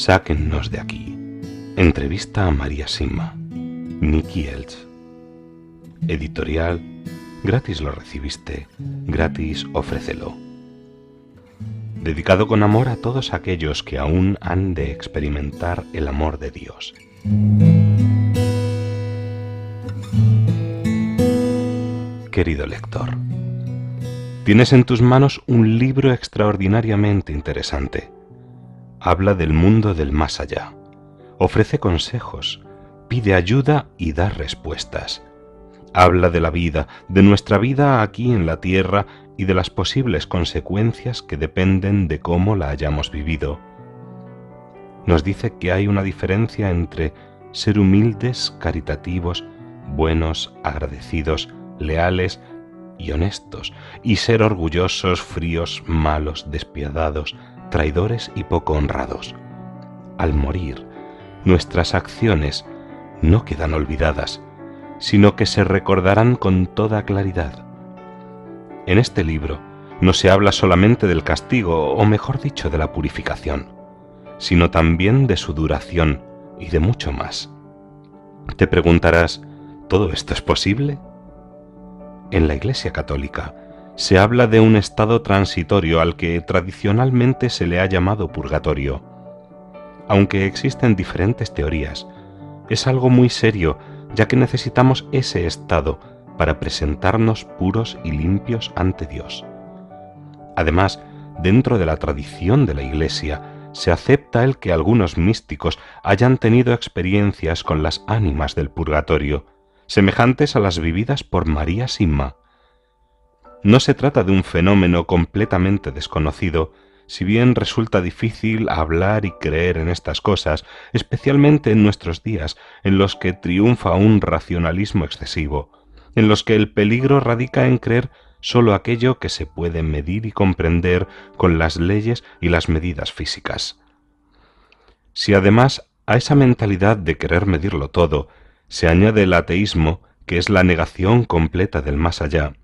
Sáquennos de aquí. Entrevista a María Simma. Nicky Elch. Editorial. Gratis lo recibiste, gratis ofrécelo. Dedicado con amor a todos aquellos que aún han de experimentar el amor de Dios. Querido lector, tienes en tus manos un libro extraordinariamente interesante. Habla del mundo del más allá, ofrece consejos, pide ayuda y da respuestas. Habla de la vida, de nuestra vida aquí en la tierra y de las posibles consecuencias que dependen de cómo la hayamos vivido. Nos dice que hay una diferencia entre ser humildes, caritativos, buenos, agradecidos, leales y honestos, y ser orgullosos, fríos, malos, despiadados, traidores y poco honrados. Al morir, nuestras acciones no quedan olvidadas, sino que se recordarán con toda claridad. En este libro no se habla solamente del castigo, o mejor dicho, de la purificación, sino también de su duración y de mucho más. Te preguntarás, ¿todo esto es posible? En la Iglesia Católica se habla de un estado transitorio al que tradicionalmente se le ha llamado purgatorio. Aunque existen diferentes teorías, es algo muy serio, ya que necesitamos ese estado para presentarnos puros y limpios ante Dios. Además, dentro de la tradición de la Iglesia, se acepta el que algunos místicos hayan tenido experiencias con las ánimas del purgatorio, semejantes a las vividas por María Simma. No se trata de un fenómeno completamente desconocido, si bien resulta difícil hablar y creer en estas cosas, especialmente en nuestros días, en los que triunfa un racionalismo excesivo, en los que el peligro radica en creer solo aquello que se puede medir y comprender con las leyes y las medidas físicas. Si además a esa mentalidad de querer medirlo todo se añade el ateísmo, que es la negación completa del más allá,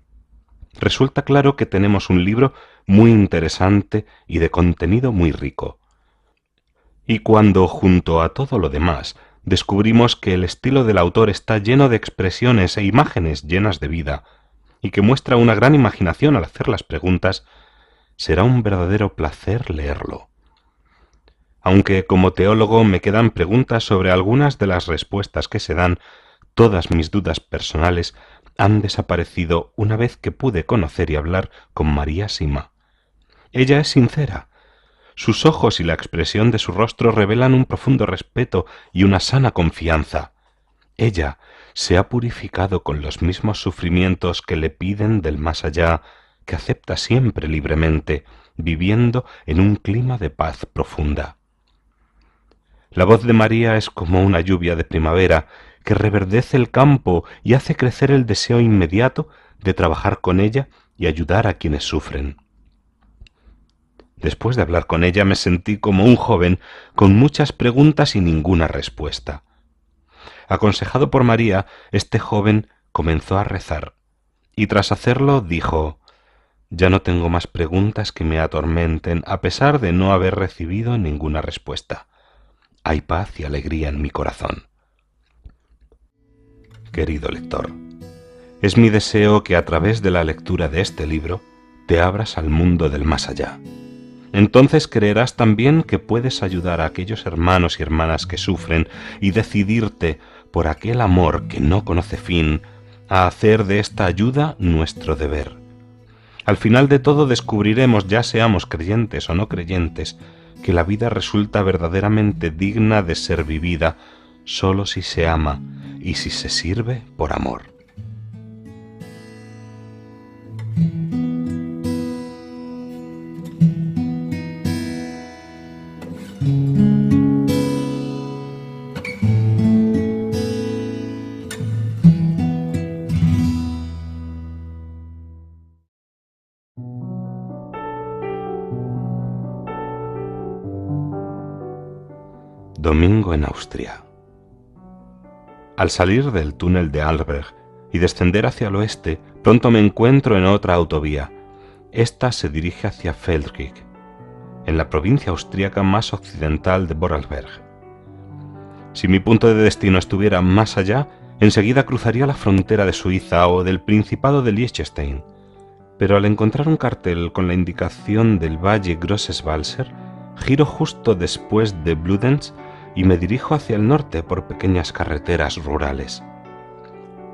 resulta claro que tenemos un libro muy interesante y de contenido muy rico. Y cuando, junto a todo lo demás, descubrimos que el estilo del autor está lleno de expresiones e imágenes llenas de vida, y que muestra una gran imaginación al hacer las preguntas, será un verdadero placer leerlo. Aunque como teólogo me quedan preguntas sobre algunas de las respuestas que se dan, todas mis dudas personales han desaparecido una vez que pude conocer y hablar con María Simma. Ella es sincera. Sus ojos y la expresión de su rostro revelan un profundo respeto y una sana confianza. Ella se ha purificado con los mismos sufrimientos que le piden del más allá, que acepta siempre libremente, viviendo en un clima de paz profunda. La voz de María es como una lluvia de primavera que reverdece el campo y hace crecer el deseo inmediato de trabajar con ella y ayudar a quienes sufren. Después de hablar con ella me sentí como un joven con muchas preguntas y ninguna respuesta. Aconsejado por María, este joven comenzó a rezar, y tras hacerlo dijo: «Ya no tengo más preguntas que me atormenten, a pesar de no haber recibido ninguna respuesta. Hay paz y alegría en mi corazón». Querido lector, es mi deseo que a través de la lectura de este libro te abras al mundo del más allá. Entonces creerás también que puedes ayudar a aquellos hermanos y hermanas que sufren y decidirte, por aquel amor que no conoce fin, a hacer de esta ayuda nuestro deber. Al final de todo descubriremos, ya seamos creyentes o no creyentes, que la vida resulta verdaderamente digna de ser vivida solo si se ama y si se sirve por amor. Domingo en Austria. Al salir del túnel de Arlberg y descender hacia el oeste, pronto me encuentro en otra autovía. Esta se dirige hacia Feldkirch. en la provincia austríaca más occidental de Vorarlberg. Si mi punto de destino estuviera más allá, enseguida cruzaría la frontera de Suiza o del Principado de Liechtenstein, pero al encontrar un cartel con la indicación del Valle Grosses Walser, giro justo después de Bludenz y me dirijo hacia el norte por pequeñas carreteras rurales.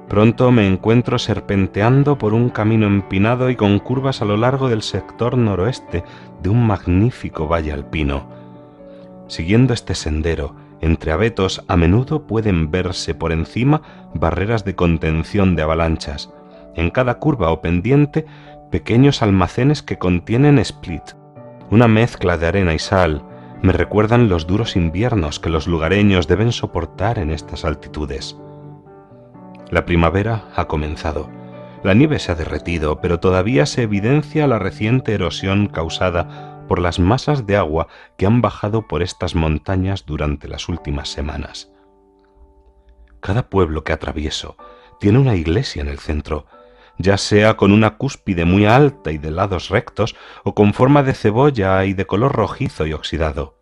Pronto me encuentro serpenteando por un camino empinado y con curvas a lo largo del sector noroeste de un magnífico valle alpino. Siguiendo este sendero, entre abetos a menudo pueden verse por encima barreras de contención de avalanchas. En cada curva o pendiente, pequeños almacenes que contienen split, una mezcla de arena y sal. Me recuerdan los duros inviernos que los lugareños deben soportar en estas altitudes. La primavera ha comenzado. La nieve se ha derretido, pero todavía se evidencia la reciente erosión causada por las masas de agua que han bajado por estas montañas durante las últimas semanas. Cada pueblo que atravieso tiene una iglesia en el centro, ya sea con una cúspide muy alta y de lados rectos, o con forma de cebolla y de color rojizo y oxidado.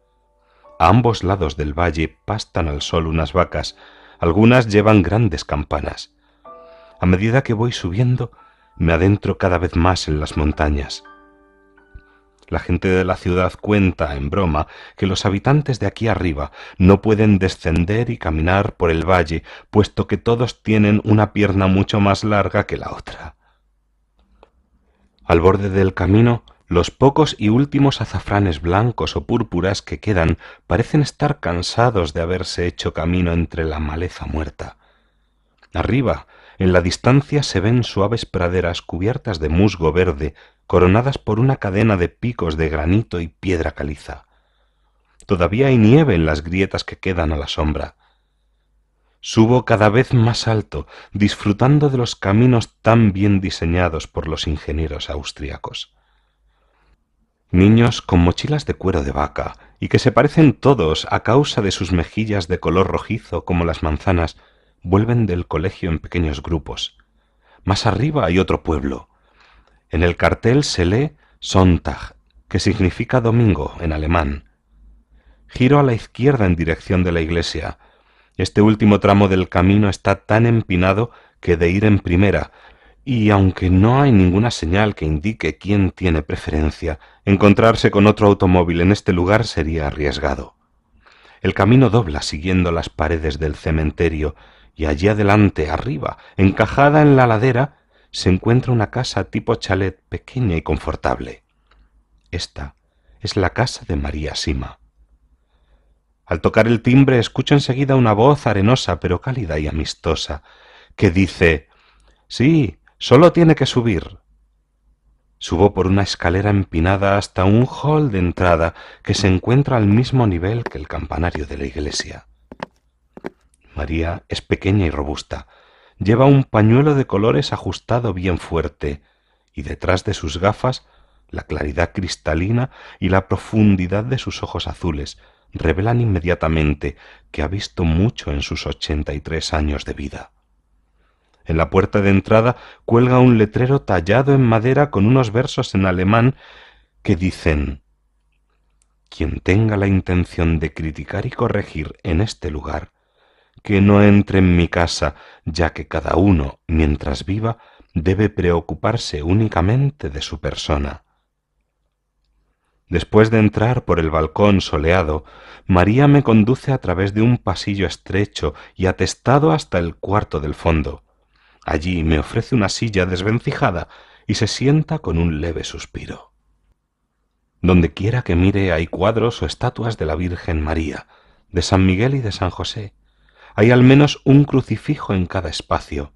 A ambos lados del valle pastan al sol unas vacas, algunas llevan grandes campanas. A medida que voy subiendo, me adentro cada vez más en las montañas. La gente de la ciudad cuenta, en broma, que los habitantes de aquí arriba no pueden descender y caminar por el valle, puesto que todos tienen una pierna mucho más larga que la otra. Al borde del camino, los pocos y últimos azafranes blancos o púrpuras que quedan parecen estar cansados de haberse hecho camino entre la maleza muerta. Arriba, en la distancia, se ven suaves praderas cubiertas de musgo verde, coronadas por una cadena de picos de granito y piedra caliza. Todavía hay nieve en las grietas que quedan a la sombra. Subo cada vez más alto, disfrutando de los caminos tan bien diseñados por los ingenieros austriacos. Niños con mochilas de cuero de vaca, y que se parecen todos a causa de sus mejillas de color rojizo como las manzanas, vuelven del colegio en pequeños grupos. Más arriba hay otro pueblo. En el cartel se lee Sonntag, que significa domingo en alemán. Giro a la izquierda en dirección de la iglesia. Este último tramo del camino está tan empinado que de ir en primera, y aunque no hay ninguna señal que indique quién tiene preferencia, encontrarse con otro automóvil en este lugar sería arriesgado. El camino dobla siguiendo las paredes del cementerio, y allí adelante, arriba, encajada en la ladera, se encuentra una casa tipo chalet pequeña y confortable. Esta es la casa de María Sima. Al tocar el timbre escucho enseguida una voz arenosa pero cálida y amistosa, que dice: «Sí, solo tiene que subir». Subo por una escalera empinada hasta un hall de entrada que se encuentra al mismo nivel que el campanario de la iglesia. María es pequeña y robusta. Lleva un pañuelo de colores ajustado bien fuerte, y detrás de sus gafas, la claridad cristalina y la profundidad de sus ojos azules revelan inmediatamente que ha visto mucho en sus 83 años de vida. En la puerta de entrada cuelga un letrero tallado en madera con unos versos en alemán que dicen: «Quien tenga la intención de criticar y corregir en este lugar, que no entre en mi casa, ya que cada uno, mientras viva, debe preocuparse únicamente de su persona». Después de entrar por el balcón soleado, María me conduce a través de un pasillo estrecho y atestado hasta el cuarto del fondo. Allí me ofrece una silla desvencijada y se sienta con un leve suspiro. Donde quiera que mire hay cuadros o estatuas de la Virgen María, de San Miguel y de San José. Hay al menos un crucifijo en cada espacio.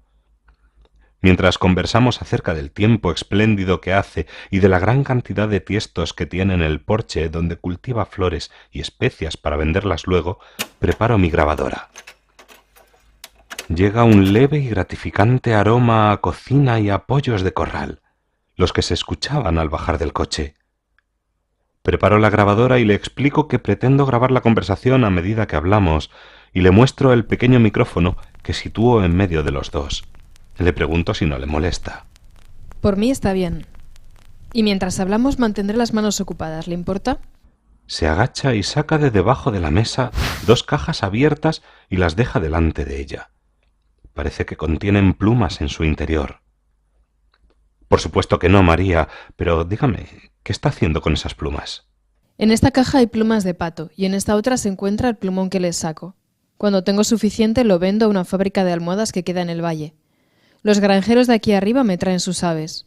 Mientras conversamos acerca del tiempo espléndido que hace y de la gran cantidad de tiestos que tiene en el porche donde cultiva flores y especias para venderlas luego, preparo mi grabadora. Llega un leve y gratificante aroma a cocina y a pollos de corral, los que se escuchaban al bajar del coche. Preparo la grabadora y le explico que pretendo grabar la conversación a medida que hablamos, y le muestro el pequeño micrófono que sitúo en medio de los dos. Le pregunto si no le molesta. Por mí está bien. Y mientras hablamos mantendré las manos ocupadas, ¿le importa? Se agacha y saca de debajo de la mesa 2 cajas abiertas y las deja delante de ella. Parece que contienen plumas en su interior. Por supuesto que no, María, pero dígame, ¿qué está haciendo con esas plumas? En esta caja hay plumas de pato y en esta otra se encuentra el plumón que les saco. Cuando tengo suficiente lo vendo a una fábrica de almohadas que queda en el valle. Los granjeros de aquí arriba me traen sus aves.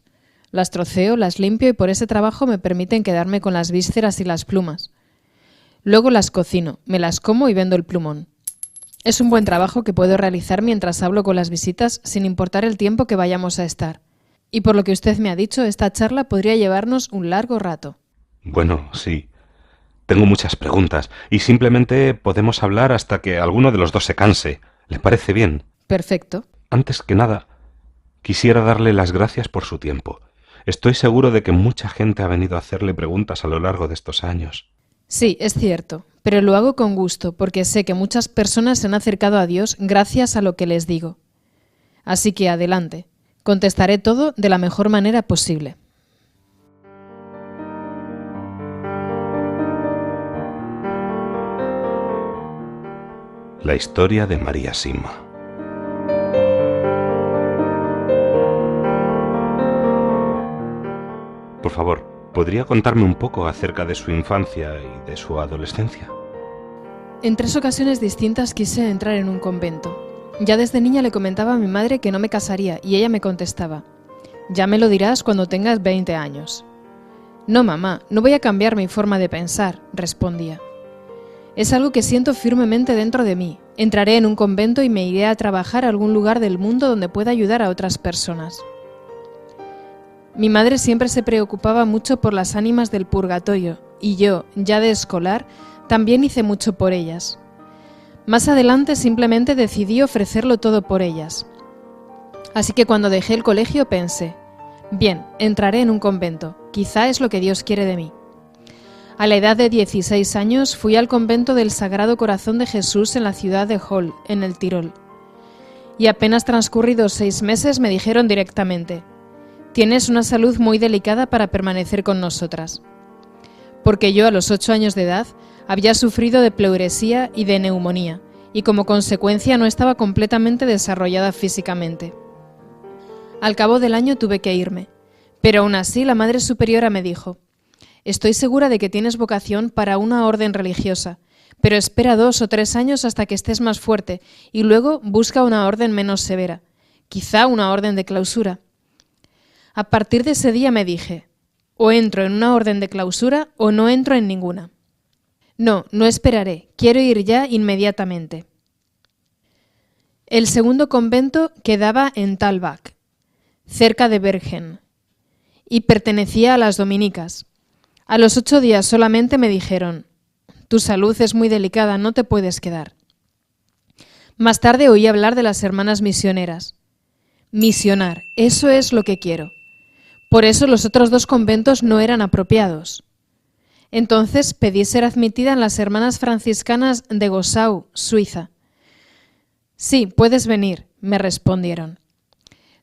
Las troceo, las limpio y por ese trabajo me permiten quedarme con las vísceras y las plumas. Luego las cocino, me las como y vendo el plumón. Es un buen trabajo que puedo realizar mientras hablo con las visitas sin importar el tiempo que vayamos a estar. Y por lo que usted me ha dicho, esta charla podría llevarnos un largo rato. Bueno, sí. Tengo muchas preguntas y simplemente podemos hablar hasta que alguno de los dos se canse. ¿Le parece bien? Perfecto. Antes que nada, quisiera darle las gracias por su tiempo. Estoy seguro de que mucha gente ha venido a hacerle preguntas a lo largo de estos años. Sí, es cierto, pero lo hago con gusto porque sé que muchas personas se han acercado a Dios gracias a lo que les digo. Así que adelante, contestaré todo de la mejor manera posible. La historia de María Sima. Por favor, ¿podría contarme un poco acerca de su infancia y de su adolescencia? En 3 ocasiones distintas quise entrar en un convento. Ya desde niña le comentaba a mi madre que no me casaría y ella me contestaba: «Ya me lo dirás cuando tengas 20 años». «No, mamá, no voy a cambiar mi forma de pensar», respondía. «Es algo que siento firmemente dentro de mí. Entraré en un convento y me iré a trabajar a algún lugar del mundo donde pueda ayudar a otras personas». Mi madre siempre se preocupaba mucho por las ánimas del purgatorio y yo, ya de escolar, también hice mucho por ellas. Más adelante simplemente decidí ofrecerlo todo por ellas. Así que cuando dejé el colegio pensé: bien, entraré en un convento, quizá es lo que Dios quiere de mí. A la edad de 16 años fui al convento del Sagrado Corazón de Jesús en la ciudad de Hall, en el Tirol. Y apenas transcurridos 6 meses me dijeron directamente: «Tienes una salud muy delicada para permanecer con nosotras». Porque yo a los 8 años de edad había sufrido de pleuresía y de neumonía, y como consecuencia no estaba completamente desarrollada físicamente. Al cabo del año tuve que irme, pero aún así la Madre Superiora me dijo: «Estoy segura de que tienes vocación para una orden religiosa, pero espera 2 o 3 años hasta que estés más fuerte y luego busca una orden menos severa, quizá una orden de clausura». A partir de ese día me dije: o entro en una orden de clausura o no entro en ninguna. No, no esperaré, quiero ir ya inmediatamente. El segundo convento quedaba en Talbach, cerca de Bergen, y pertenecía a las dominicas. A los 8 días solamente me dijeron: «Tu salud es muy delicada, no te puedes quedar». Más tarde oí hablar de las hermanas misioneras. Misionar, eso es lo que quiero. Por eso los otros 2 conventos no eran apropiados. Entonces pedí ser admitida en las hermanas franciscanas de Gossau, Suiza. «Sí, puedes venir», me respondieron.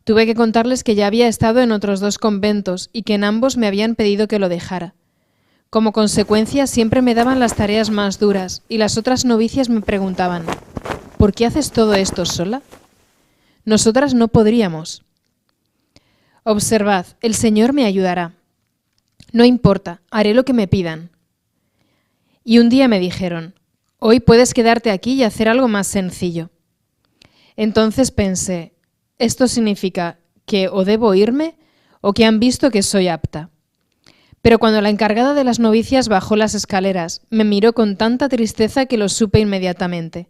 Tuve que contarles que ya había estado en otros 2 conventos y que en ambos me habían pedido que lo dejara. Como consecuencia siempre me daban las tareas más duras y las otras novicias me preguntaban: «¿Por qué haces todo esto sola?». Nosotras no podríamos. Observad, el Señor me ayudará. No importa, haré lo que me pidan. Y un día me dijeron: «Hoy puedes quedarte aquí y hacer algo más sencillo». Entonces pensé: esto significa que o debo irme o que han visto que soy apta. Pero cuando la encargada de las novicias bajó las escaleras, me miró con tanta tristeza que lo supe inmediatamente.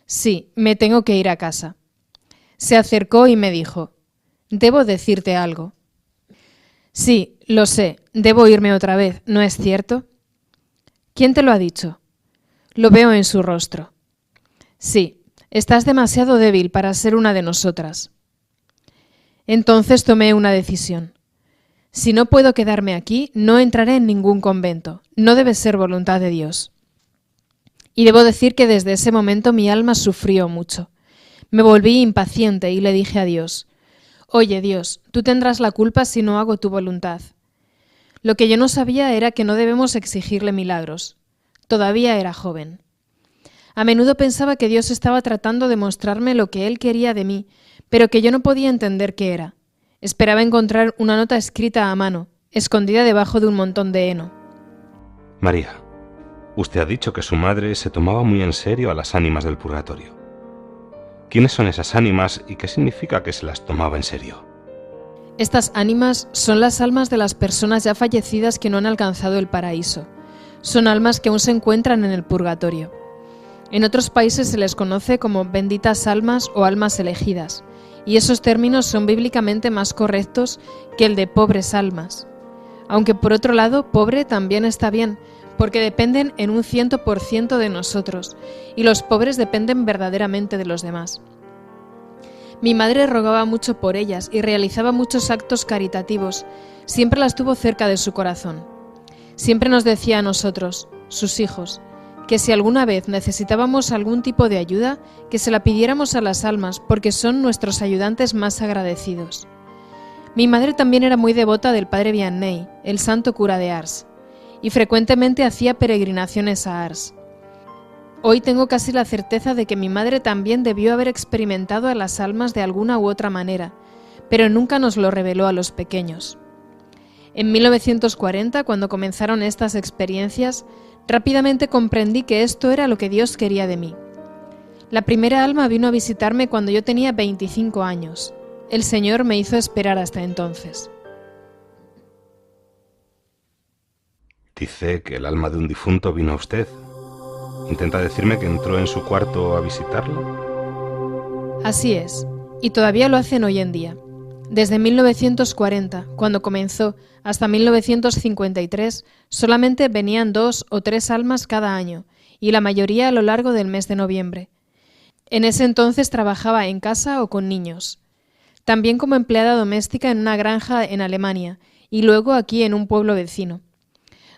Sí, me tengo que ir a casa. Se acercó y me dijo: «Debo decirte algo». «Sí, lo sé, debo irme otra vez, ¿no es cierto?». «¿Quién te lo ha dicho?». «Lo veo en su rostro». «Sí, estás demasiado débil para ser una de nosotras». Entonces tomé una decisión. Si no puedo quedarme aquí, no entraré en ningún convento. No debe ser voluntad de Dios. Y debo decir que desde ese momento mi alma sufrió mucho. Me volví impaciente y le dije a Dios: «Oye, Dios, tú tendrás la culpa si no hago tu voluntad. Lo que yo no sabía era que no debemos exigirle milagros. Todavía era joven. A menudo pensaba que Dios estaba tratando de mostrarme lo que Él quería de mí, pero que yo no podía entender qué era. Esperaba encontrar una nota escrita a mano, escondida debajo de un montón de heno. María, usted ha dicho que su madre se tomaba muy en serio a las ánimas del purgatorio. ¿Quiénes son esas ánimas y qué significa que se las tomaba en serio? Estas ánimas son las almas de las personas ya fallecidas que no han alcanzado el paraíso. Son almas que aún se encuentran en el purgatorio. En otros países se les conoce como benditas almas o almas elegidas, y esos términos son bíblicamente más correctos que el de pobres almas. Aunque por otro lado, pobre también está bien, porque dependen en un 100% de nosotros, y los pobres dependen verdaderamente de los demás. Mi madre rogaba mucho por ellas y realizaba muchos actos caritativos, siempre las tuvo cerca de su corazón. Siempre nos decía a nosotros, sus hijos, que si alguna vez necesitábamos algún tipo de ayuda, que se la pidiéramos a las almas, porque son nuestros ayudantes más agradecidos. Mi madre también era muy devota del padre Vianney, el santo cura de Ars, y frecuentemente hacía peregrinaciones a Ars. Hoy tengo casi la certeza de que mi madre también debió haber experimentado a las almas de alguna u otra manera, pero nunca nos lo reveló a los pequeños. En 1940, cuando comenzaron estas experiencias, rápidamente comprendí que esto era lo que Dios quería de mí. La primera alma vino a visitarme cuando yo tenía 25 años. El Señor me hizo esperar hasta entonces. Dice que el alma de un difunto vino a usted. ¿Intenta decirme que entró en su cuarto a visitarlo? Así es, y todavía lo hacen hoy en día. Desde 1940, cuando comenzó, hasta 1953, solamente venían 2 o 3 almas cada año, y la mayoría a lo largo del mes de noviembre. En ese entonces trabajaba en casa o con niños. También como empleada doméstica en una granja en Alemania, y luego aquí en un pueblo vecino.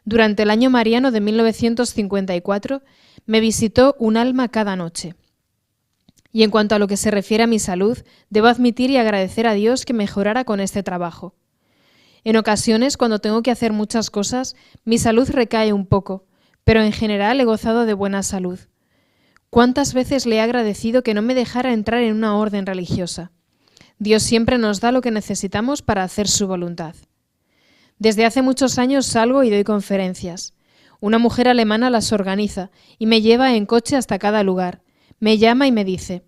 Durante el año mariano de 1954, me visitó un alma cada noche. Y en cuanto a lo que se refiere a mi salud, debo admitir y agradecer a Dios que mejorara con este trabajo. En ocasiones, cuando tengo que hacer muchas cosas, mi salud recae un poco, pero en general he gozado de buena salud. ¿Cuántas veces le he agradecido que no me dejara entrar en una orden religiosa? Dios siempre nos da lo que necesitamos para hacer su voluntad. Desde hace muchos años salgo y doy conferencias. Una mujer alemana las organiza y me lleva en coche hasta cada lugar. Me llama y me dice,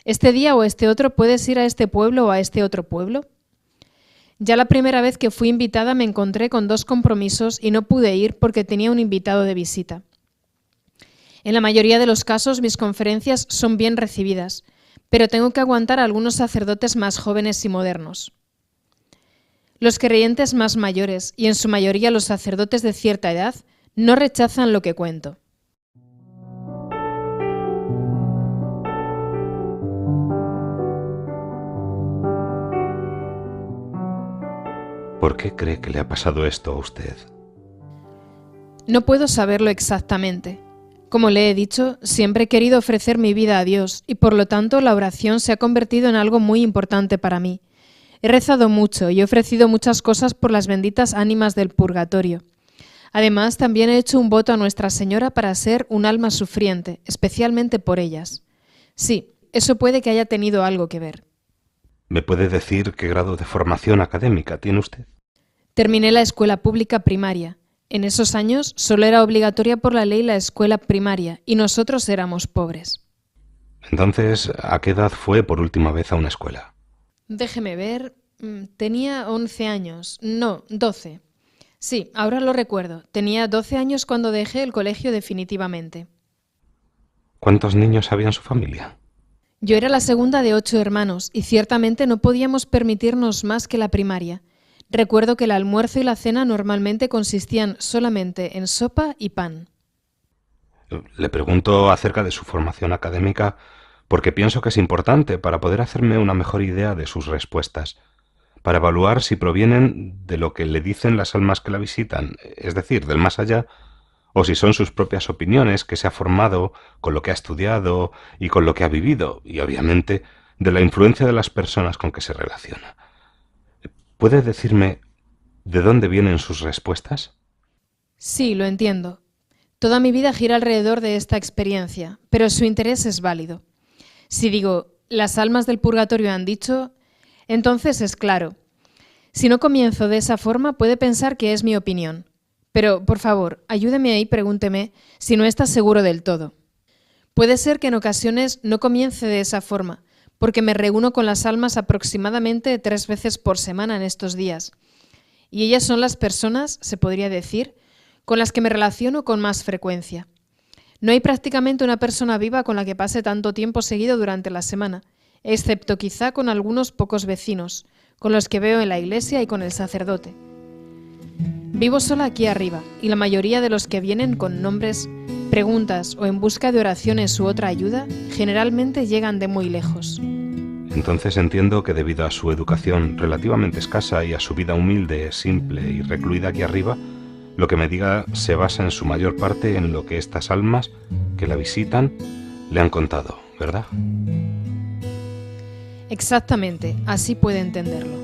¿este día o este otro puedes ir a este pueblo o a este otro pueblo? Ya la primera vez que fui invitada me encontré con 2 compromisos y no pude ir porque tenía un invitado de visita. En la mayoría de los casos mis conferencias son bien recibidas, pero tengo que aguantar a algunos sacerdotes más jóvenes y modernos. Los creyentes más mayores, y en su mayoría los sacerdotes de cierta edad, no rechazan lo que cuento. ¿Por qué cree que le ha pasado esto a usted? No puedo saberlo exactamente. Como le he dicho, siempre he querido ofrecer mi vida a Dios y por lo tanto la oración se ha convertido en algo muy importante para mí. He rezado mucho y he ofrecido muchas cosas por las benditas ánimas del purgatorio. Además, también he hecho un voto a Nuestra Señora para ser un alma sufriente, especialmente por ellas. Sí, eso puede que haya tenido algo que ver. ¿Me puede decir qué grado de formación académica tiene usted? Terminé la escuela pública primaria. En esos años solo era obligatoria por la ley la escuela primaria y nosotros éramos pobres. Entonces, ¿a qué edad fue por última vez a una escuela? Déjeme ver. Tenía 11 años. No, 12. Sí, ahora lo recuerdo. Tenía 12 años cuando dejé el colegio definitivamente. ¿Cuántos niños había en su familia? Yo era la segunda de 8 hermanos y ciertamente no podíamos permitirnos más que la primaria. Recuerdo que el almuerzo y la cena normalmente consistían solamente en sopa y pan. Le pregunto acerca de su formación académica porque pienso que es importante para poder hacerme una mejor idea de sus respuestas, para evaluar si provienen de lo que le dicen las almas que la visitan, es decir, del más allá, o si son sus propias opiniones que se ha formado con lo que ha estudiado y con lo que ha vivido, y obviamente de la influencia de las personas con que se relaciona. ¿Puede decirme ¿De dónde vienen sus respuestas? Sí, lo entiendo. Toda mi vida gira alrededor de esta experiencia, pero su interés es válido. Si digo, las almas del purgatorio han dicho, entonces es claro. Si no comienzo de esa forma, puede pensar que es mi opinión. Pero, por favor, ayúdeme y pregúnteme si no está seguro del todo. Puede ser que en ocasiones no comience de esa forma, porque me reúno con las almas aproximadamente 3 veces por semana en estos días. Y ellas son las personas, se podría decir, con las que me relaciono con más frecuencia. No hay prácticamente una persona viva con la que pase tanto tiempo seguido durante la semana, excepto quizá con algunos pocos vecinos, con los que veo en la iglesia y con el sacerdote. Vivo sola aquí arriba, y la mayoría de los que vienen con nombres, preguntas o en busca de oraciones u otra ayuda, generalmente llegan de muy lejos. Entonces entiendo que debido a su educación relativamente escasa y a su vida humilde, simple y recluida aquí arriba, lo que me diga se basa en su mayor parte en lo que estas almas que la visitan le han contado, ¿verdad? Exactamente, así puede entenderlo.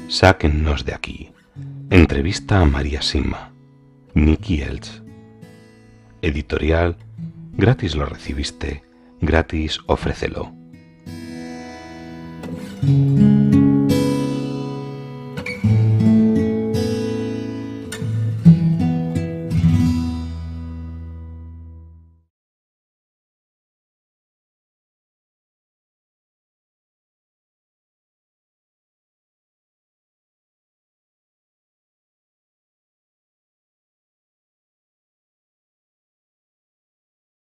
Sáquennos de aquí. Entrevista a María Sima. Nicky Elch. Editorial. Gratis lo recibiste, gratis ofrécelo.